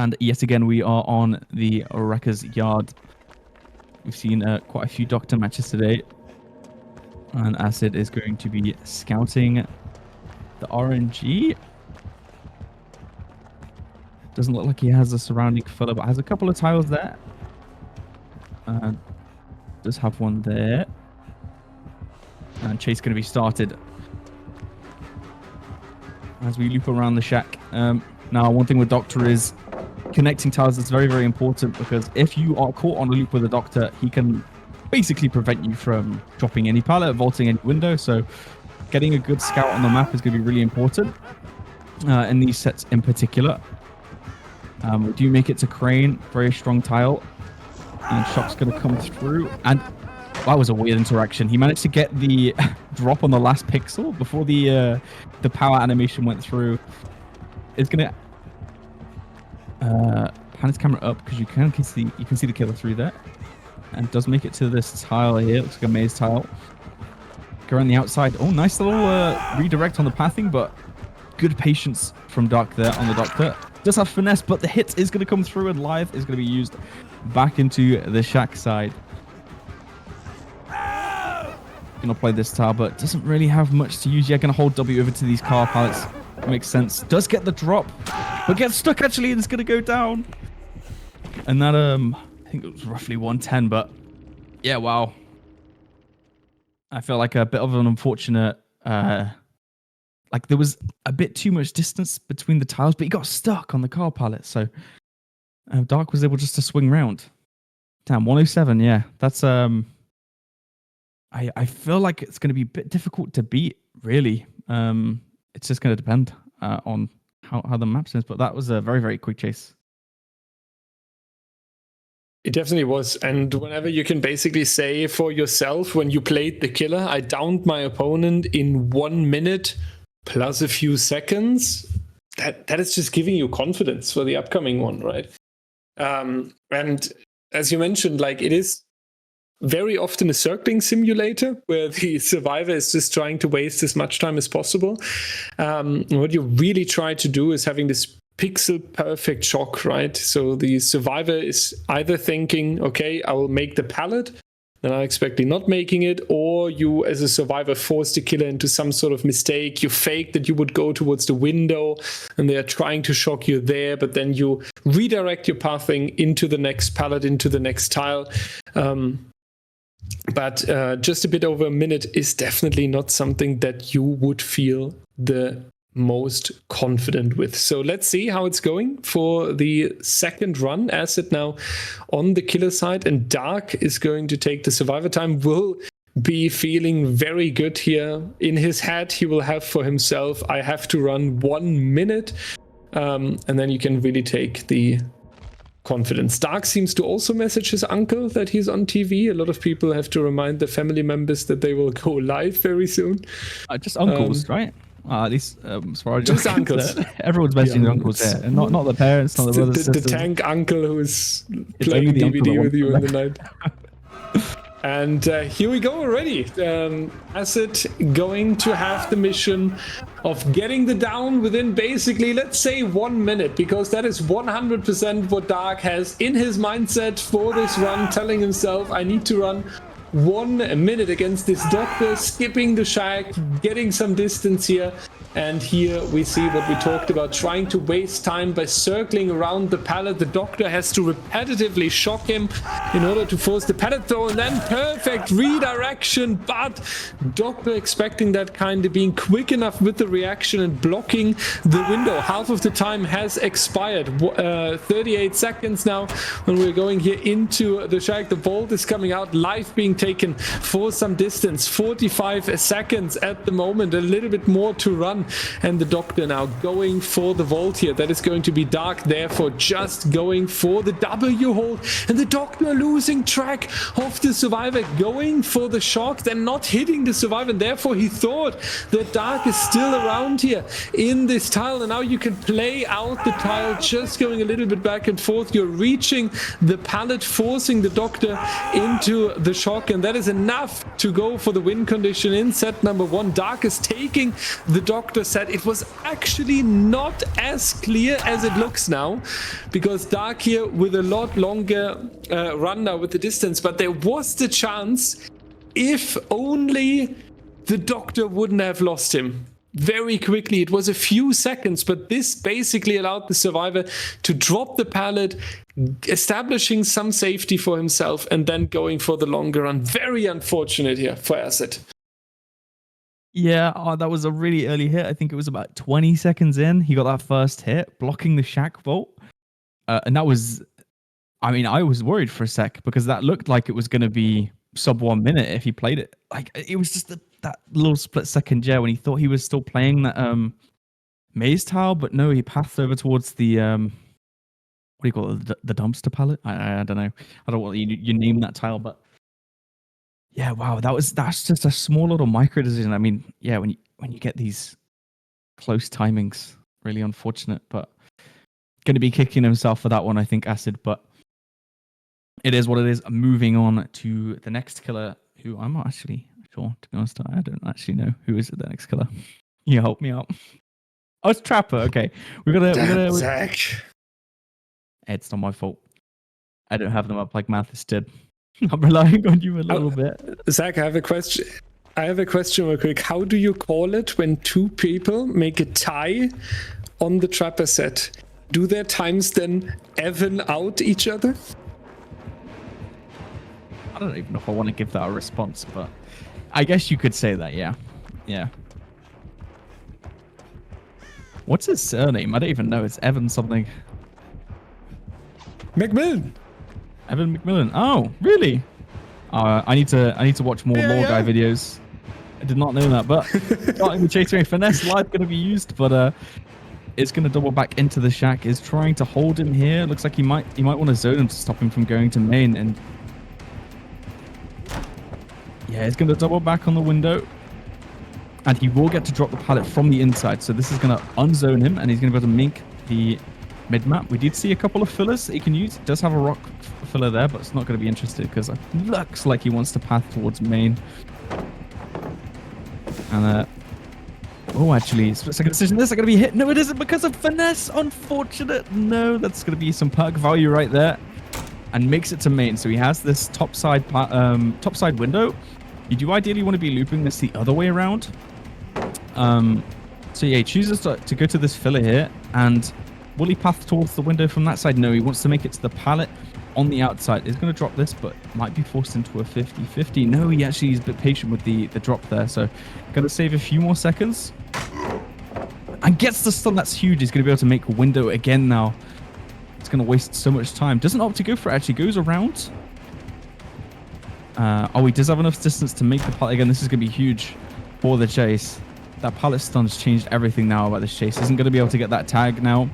And yet again, we are on the Wrecker's Yard. We've seen quite a few Doctor matches today. And Acid is going to be scouting the RNG. Doesn't look like he has a surrounding filler, but has a couple of tiles there. Does have one there. And Chase going to be started as we loop around the shack. Now, one thing with Doctor is connecting tiles is very, very important, because if you are caught on a loop with a Doctor, he can basically prevent you from dropping any pallet, vaulting any window. So getting a good scout on the map is going to be really important in these sets in particular. We do make it to Crane, very strong tile. And Shock's going to come through. And that was a weird interaction. He managed to get the drop on the last pixel before the power animation went through. It's going to pan his camera up, because you can see the killer through there. And does make it to this tile here. Looks like a maze tile. Go around the outside. Oh, nice little redirect on the pathing, but good patience from Dark there on the Doctor. Does have finesse, but the hit is going to come through, and Live is going to be used back into the shack side. Going to play this tile, but doesn't really have much to use. Yeah, going to hold W over to these car pallets. Makes sense. Does get the drop, but gets stuck actually, and it's going to go down. And that, I think it was roughly 110, but yeah, wow. I feel like a bit of an unfortunate, like there was a bit too much distance between the tiles, but he got stuck on the car pallet. So Dark was able just to swing round. Damn, 107, yeah. That's, I feel like it's going to be a bit difficult to beat, really. It's just going to depend on how the map is, but that was a very, very quick chase. It definitely was. And whenever you can basically say for yourself, when you played the killer, I downed my opponent in 1 minute plus a few seconds, that is just giving you confidence for the upcoming one, right? And as you mentioned, like, it is very often a circling simulator where the survivor is just trying to waste as much time as possible. What you really try to do is having this pixel perfect shock, right? So the survivor is either thinking, okay, I will make the pallet, then unexpectedly not making it, or you as a survivor force the killer into some sort of mistake. You fake that you would go towards the window and they are trying to shock you there, but then you redirect your pathing into the next pallet, into the next tile. But just a bit over a minute is definitely not something that you would feel the most confident with. So let's see how it's going for the second run. Acid now on the killer side, and Dark is going to take the survivor time. Will be feeling very good here. In his head, he will have for himself, I have to run 1 minute, and then you can really take the confidence. Dark seems to also message his uncle that he's on TV. A lot of people have to remind their family members that they will go live very soon. Just uncles, right? At least as far as just uncles. Everyone's mentioning the uncles there, and not the parents, not the brothers, the sisters. tank uncle who's playing DVD with you in the night. And here we go already. Acid going to have the mission of getting the down within basically, let's say, 1 minute, because that is 100% what Dark has in his mindset for this run, telling himself, I need to run 1 minute against this Doctor, skipping the shack, getting some distance here. And here we see what we talked about, trying to waste time by circling around the pallet. The Doctor has to repetitively shock him in order to force the pallet throw, and then perfect redirection, but Doctor expecting that kind of being quick enough with the reaction and blocking the window. Half of the time has expired. 38 seconds now when we're going here into the shack. The vault is coming out, life being taken for some distance. 45 seconds at the moment, a little bit more to run. And the Doctor now going for the vault here. That is going to be Dark, therefore just going for the W hold. And the Doctor losing track of the survivor, going for the shock, then not hitting the survivor. And therefore he thought that Dark is still around here in this tile. And now you can play out the tile, just going a little bit back and forth. You're reaching the pallet, forcing the Doctor into the shock. And that is enough to go for the win condition in set number 1. Dark is taking the Doctor Doctor said, it was actually not as clear as it looks now, because Dark here with a lot longer run now with the distance, but there was the chance if only the Doctor wouldn't have lost him very quickly. It was a few seconds, but this basically allowed the survivor to drop the pallet, establishing some safety for himself, and then going for the longer run. Very unfortunate here for Acid. Yeah, that was a really early hit. I think it was about 20 seconds in. He got that first hit, blocking the shack vault. And that was, I mean, I was worried for a sec because that looked like it was going to be sub 1 minute if he played it. Like, it was just that little split second when he thought he was still playing that maze tile, but no, he passed over towards the, what do you call it, the dumpster pallet? I don't know. I don't know what you name that tile, but yeah, wow, that's just a small little micro decision. I mean, yeah, when you get these close timings, really unfortunate, but going to be kicking himself for that one, I think, Acid, but it is what it is. Moving on to the next killer, who I'm not actually sure, to be honest. I don't actually know who is the next killer. Can you help me out? Oh, it's Trapper. Okay, we're gonna. Zach. It's not my fault. I don't have them up like Mathis did. I'm relying on you a little bit. Zach, I have a question. Real quick. How do you call it when two people make a tie on the Trapper set? Do their times then even out each other? I don't even know if I want to give that a response, but I guess you could say that, yeah. Yeah. What's his surname? I don't even know. It's Evan something. McMillan. Evan McMillan. Oh, really? I need to watch more lore guy videos. I did not know that, but starting with chasing finesse live going to be used, but it's going to double back into the shack. Is trying to hold him here. Looks like he might want to zone him to stop him from going to main, and yeah, he's going to double back on the window, and he will get to drop the pallet from the inside. So this is going to unzone him, and he's going to be able to mink the mid map. We did see a couple of fillers that he can use. It does have a rock filler there, but it's not going to be interested because it looks like he wants to path towards main. And oh, actually, second decision. This is going to be hit. No, it isn't because of finesse. Unfortunate. No, that's going to be some perk value right there, and makes it to main. So he has this top side window. You do ideally want to be looping this the other way around. So yeah, he chooses to go to this filler here, and will he path towards the window from that side? No, he wants to make it to the pallet on the outside. He's going to drop this, but might be forced into a 50-50. No, he actually is a bit patient with the drop there, so going to save a few more seconds. And gets the stun. That's huge. He's going to be able to make a window again now. It's going to waste so much time. Doesn't opt to go for it, actually. Goes around. Oh, he does have enough distance to make the pallet again. This is going to be huge for the chase. That pallet stun's changed everything now about this chase. Isn't going to be able to get that tag now.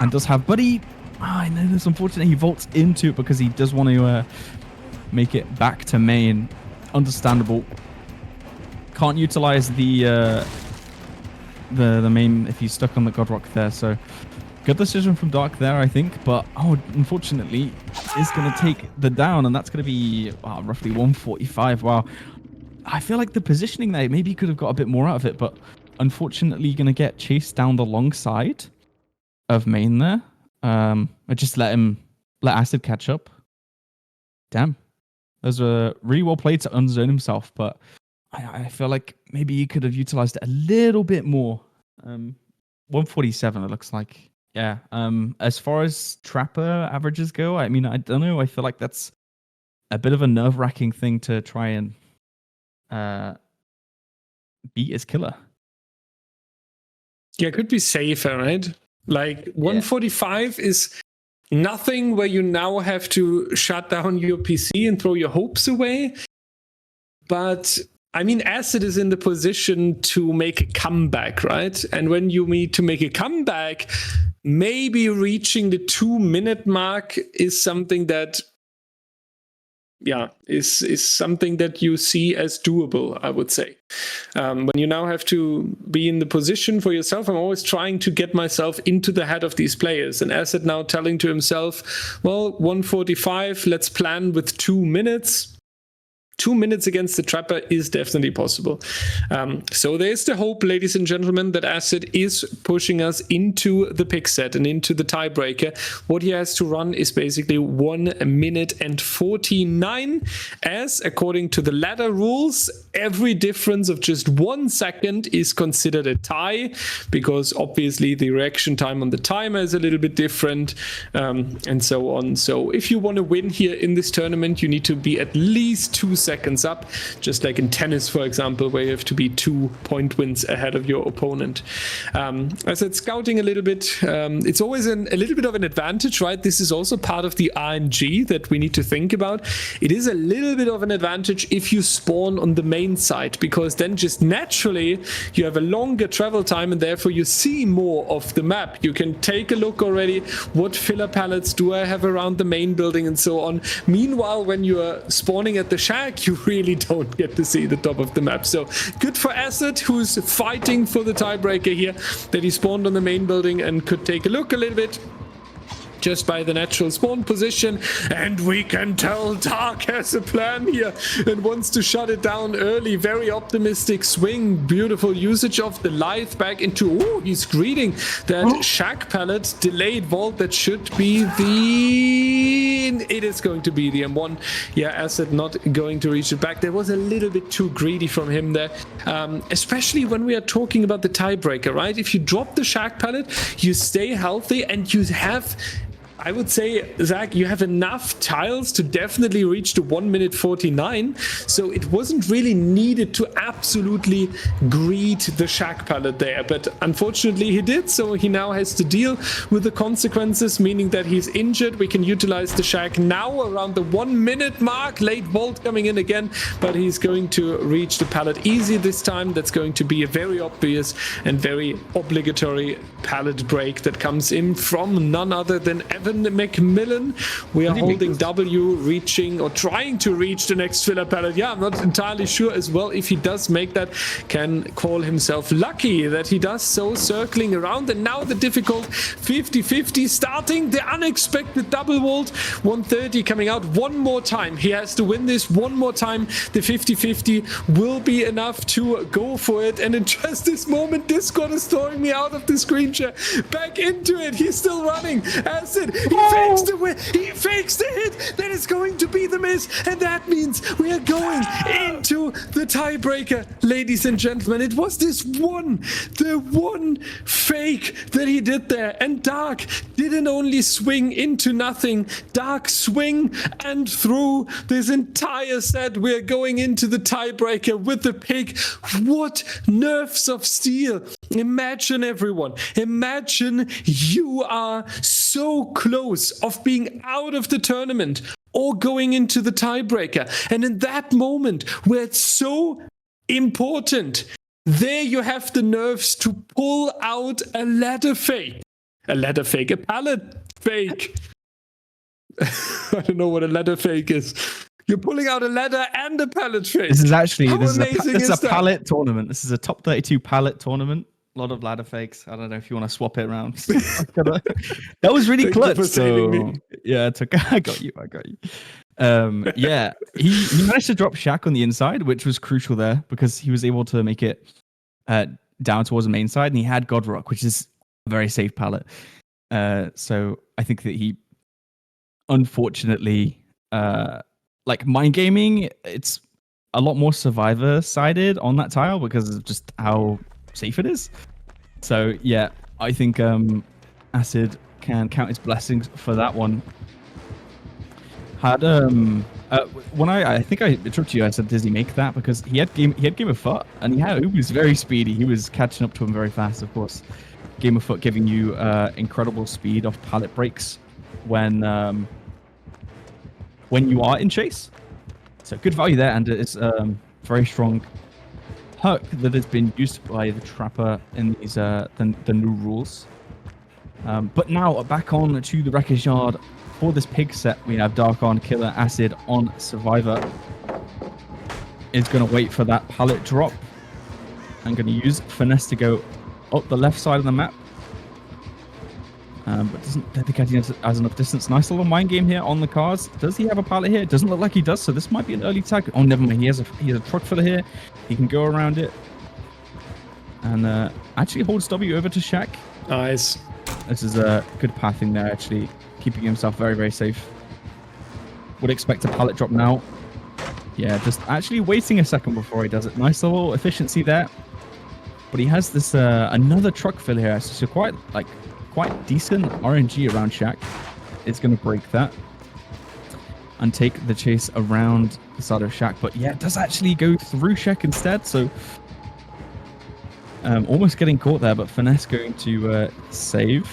And does have, but I know this, unfortunately, he vaults into it because he does want to make it back to main. Understandable. Can't utilize the main if he's stuck on the Godrock there. So good decision from Dark there, I think. But unfortunately, is going to take the down, and that's going to be roughly 145. Wow. I feel like the positioning there, maybe he could have got a bit more out of it, but unfortunately, going to get chased down the long side of main there. I just let Acid catch up. Damn. Those were really well played to unzone himself, but I feel like maybe he could have utilized it a little bit more. 147, it looks like. Yeah. As far as Trapper averages go, I mean, I don't know. I feel like that's a bit of a nerve-wracking thing to try and beat his killer. Yeah, it could be safer, right? Like 145 is nothing where you now have to shut down your PC and throw your hopes away. But I mean, Acid is in the position to make a comeback, right? And when you need to make a comeback, maybe reaching the 2-minute mark is something that is something that you see as doable, I would say. When you now have to be in the position for yourself, I'm always trying to get myself into the head of these players. And Acid now telling to himself, well, 145, let's plan with 2 minutes. 2 minutes against the Trapper is definitely possible. So there's the hope, ladies and gentlemen, that Acid is pushing us into the pick set and into the tiebreaker. What he has to run is basically 1 minute and 49, as according to the ladder rules, every difference of just 1 second is considered a tie, because obviously the reaction time on the timer is a little bit different, and so on. So if you want to win here in this tournament, you need to be at least 2 seconds up, just like in tennis, for example, where you have to be 2 point wins ahead of your opponent. As I said, scouting a little bit, it's always a little bit of an advantage, right? This is also part of the RNG that we need to think about. It is a little bit of an advantage if you spawn on the main side, because then just naturally you have a longer travel time and therefore you see more of the map. You can take a look already, what filler pallets do I have around the main building and so on. Meanwhile, when you are spawning at the shack, you really don't get to see the top of the map. So good for Acid, who's fighting for the tiebreaker here, that he spawned on the main building and could take a look a little bit just by the natural spawn position. And we can tell Dark has a plan here and wants to shut it down early. Very optimistic swing, beautiful usage of the lithe back into, oh, he's greeting that shack pallet, delayed vault. That should be it is going to be the M1. Yeah, Acid not going to reach it back. There was a little bit too greedy from him there, especially when we are talking about the tiebreaker, right? If you drop the shack pallet, you stay healthy and you have, I would say, Zach, you have enough tiles to definitely reach the 1 minute 49. So it wasn't really needed to absolutely greet the shack pallet there. But unfortunately he did. So he now has to deal with the consequences, meaning that he's injured. We can utilize the shack now around the 1 minute mark. Late vault coming in again, but he's going to reach the pallet easy this time. That's going to be a very obvious and very obligatory pallet break that comes in from none other than Evan McMillan. We are holding W, reaching or trying to reach the next filler pallet. Yeah, I'm not entirely sure as well if he does make that. Can call himself lucky that he does so, circling around. And now the difficult 50-50 starting, the unexpected double vault. 130 coming out one more time. He has to win this one more time. The 50-50 will be enough to go for it. And in just this moment, Discord is throwing me out of the screen share. Back into it. He's still running. Acid. He fakes the win. He fakes the hit. That is going to be the miss. And that means we are going into the tiebreaker, ladies and gentlemen. It was the one fake that he did there. And Dark didn't only swing into nothing. Dark swing and through this entire set. We're going into the tiebreaker with the pig. What nerves of steel. Imagine, everyone. Imagine you are so close of being out of the tournament or going into the tiebreaker. And in that moment where it's so important, there you have the nerves to pull out a ladder fake. A pallet fake. I don't know what a ladder fake is. You're pulling out a ladder and a pallet fake. This is actually a pallet tournament. This is a top 32 pallet tournament. A lot of ladder fakes. I don't know if you want to swap it around. That was really clutch. So, yeah, I got you. Yeah, he managed to drop Shack on the inside, which was crucial there because he was able to make it down towards the main side, and he had Godrock, which is a very safe pallet. So I think that he, unfortunately, like mind gaming, it's a lot more survivor sided on that tile because of just how safe it is. So yeah, I think Acid can count his blessings for that one. Had when I think I interrupted you, I said, does he make that? Because he had Game of Foot, and he was very speedy. He was catching up to him very fast, of course. Game of Foot giving you incredible speed off pallet breaks when you are in chase. So good value there, and it's very strong perk that has been used by the Trapper in these the new rules. But now back on to the wreckage yard for this pig set. We have Dark on Killer, Acid on Survivor. Is going to wait for that pallet drop. I'm going to use Finesse to go up the left side of the map. But don't think he has enough distance. Nice little mind game here on the cars. Does he have a pallet here? It doesn't look like he does, so this might be an early tag. Oh, never mind. He has a truck filler here. He can go around it. And actually holds W over to Shaq. Nice. This is a good pathing there, actually. Keeping himself very, very safe. Would expect a pallet drop now. Yeah, just actually waiting a second before he does it. Nice little efficiency there. But he has this another truck fill here. So quite decent RNG around Shaq. It's going to break that. And take the chase around the side of Shaq. But yeah, it does actually go through Shaq instead. So almost getting caught there. But Finesse going to save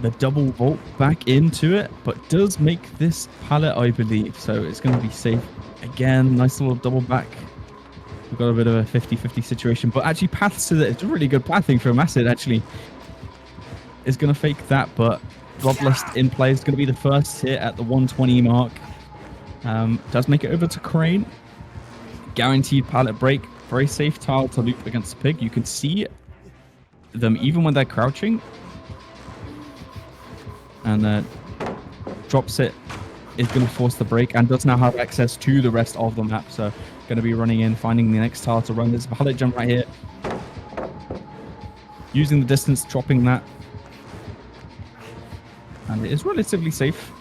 the double vault back into it. But does make this pallet, I believe. So it's going to be safe. Again, nice little double back. We've got a bit of a 50-50 situation, but actually paths to it. It's a really good pathing for Mathis, actually. Is going to fake that, but Bloodlust in play is going to be the first hit at the 120 mark. Does make it over to Crane. Guaranteed pallet break. Very safe tile to loop against the Pig. You can see them even when they're crouching. And drops it. Is going to force the break and does now have access to the rest of the map. So going to be running in, finding the next tile to run. There's a pallet jump right here. Using the distance, dropping that. And it is relatively safe.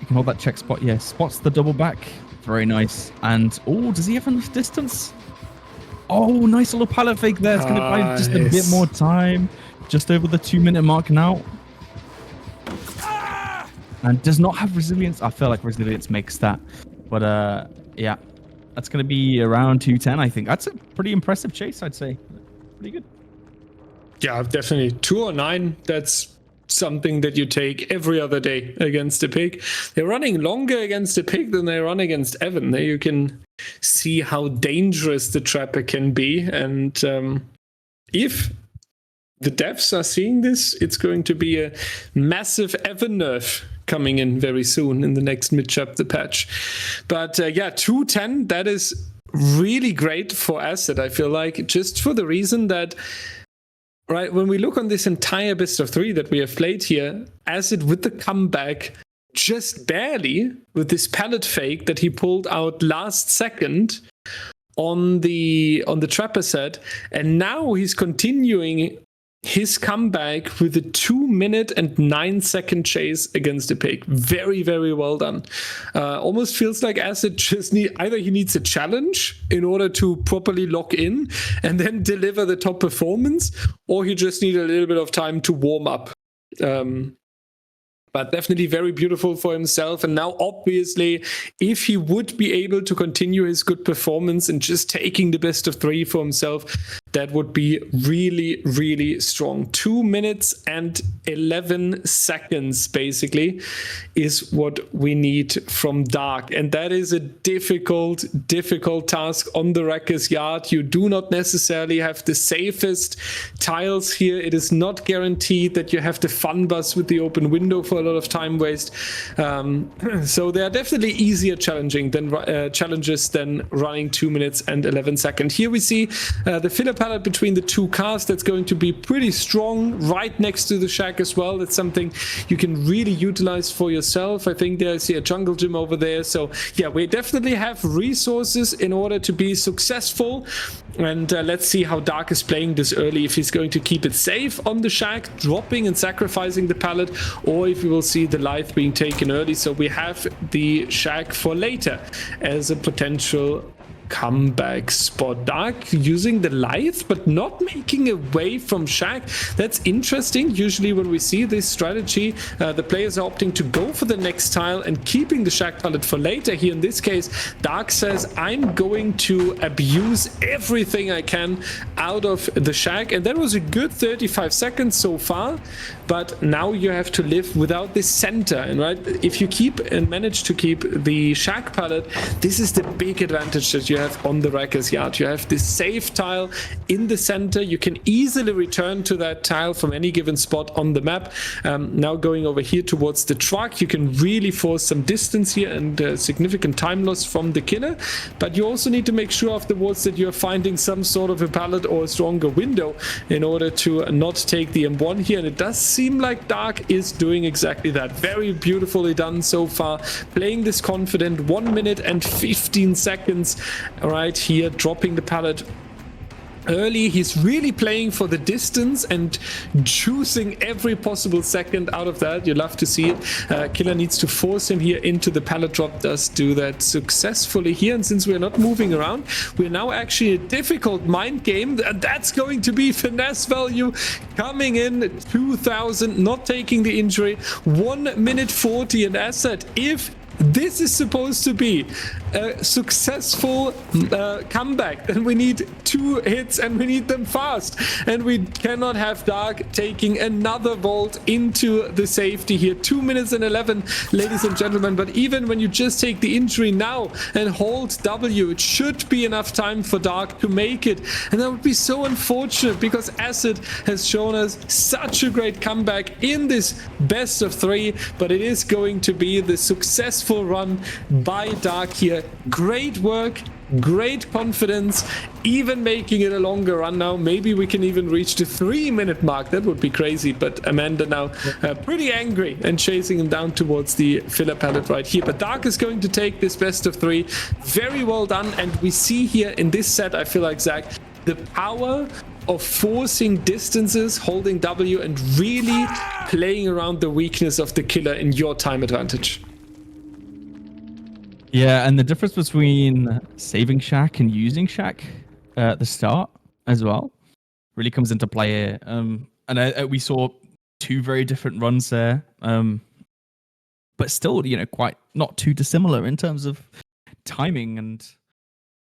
You can hold that check spot. Yeah, spots the double back. Very nice. And, oh, does he have enough distance? Oh, nice little pallet fake there. It's going to buy just a bit more time. Just over the 2-minute mark now. And does not have resilience. I feel like resilience makes that. But yeah, that's going to be around 210, I think. That's a pretty impressive chase, I'd say. Pretty good. Yeah, definitely. 209, that's something that you take every other day against the Pig. They're running longer against the Pig than they run against Evan. There you can see how dangerous the Trapper can be. And if the devs are seeing this, it's going to be a massive Evan nerf coming in very soon in the next mid-chapter patch. But yeah, 210, that is really great for Acid, I feel like, just for the reason that, right, when we look on this entire best of 3 that we have played here, Acid with the comeback, just barely, with this pallet fake that he pulled out last second on the Trapper set, and now he's continuing his comeback with a 2-minute and 9-second chase against the Pig. Very, very well done. Almost feels like Acid just either he needs a challenge in order to properly lock in and then deliver the top performance, or he just needs a little bit of time to warm up. But definitely very beautiful for himself. And now, obviously, if he would be able to continue his good performance and just taking the best of 3 for himself, that would be really, really strong. 2 minutes and 11 seconds, basically, is what we need from Dark. And that is a difficult task on the Wrecker's Yard. You do not necessarily have the safest tiles here. It is not guaranteed that you have the fun bus with the open window for a lot of time waste. So they are definitely easier challenges than running 2 minutes and 11 seconds. Here we see the filler pallet between the two cars. That's going to be pretty strong right next to the shack as well. That's something you can really utilize for yourself. I think there's a jungle gym over there. So yeah, we definitely have resources in order to be successful. And let's see how Dark is playing this early, if he's going to keep it safe on the shack, dropping and sacrificing the pallet, or if we will see the life being taken early. So we have the shack for later as a potential comeback spot. Dark using the Lithe but not making away from Shack. That's interesting. Usually when we see this strategy, the players are opting to go for the next tile and keeping the Shack pallet for later. Here in this case, Dark says, I'm going to abuse everything I can out of the Shack, and that was a good 35 seconds so far, but now you have to live without this center. And right, if you keep and manage to keep the Shack pallet, this is the big advantage that you have on the Wrecker's Yard. You have this safe tile in the center. You can easily return to that tile from any given spot on the map. Now going over here towards the truck, you can really force some distance here and significant time loss from the killer, but you also need to make sure afterwards that you're finding some sort of a pallet or a stronger window in order to not take the M1 here, and it does seem like Dxrk is doing exactly that. Very beautifully done so far, playing this confident. 1 minute and 15 seconds right here, dropping the pallet early. He's really playing for the distance and choosing every possible second out of that. You love to see it. Killer needs to force him here into the pallet drop, does do that successfully here, and since we're not moving around, we're now actually a difficult mind game, and that's going to be finesse value coming in. 2000, not taking the injury. 1 minute 40, and asset, if this is supposed to be a successful comeback, then we need 2 hits, and we need them fast, and we cannot have Dxrk taking another vault into the safety here. 2 minutes and 11, ladies and gentlemen, but even when you just take the injury now and hold W, it should be enough time for Dxrk to make it, and that would be so unfortunate because Acid has shown us such a great comeback in this best of 3, but it is going to be the successful run by Dxrk here. Great work, great confidence, even making it a longer run now. Maybe we can even reach the 3-minute mark. That would be crazy, but Amanda now pretty angry and chasing him down towards the filler pallet right here. But Dxrk is going to take this best of 3. Very well done, and we see here in this set, I feel like, Zach, the power of forcing distances, holding W, and really playing around the weakness of the killer in your time advantage. Yeah, and the difference between saving Shack and using Shack at the start as well really comes into play here. And we saw 2 very different runs there, but still, quite not too dissimilar in terms of timing and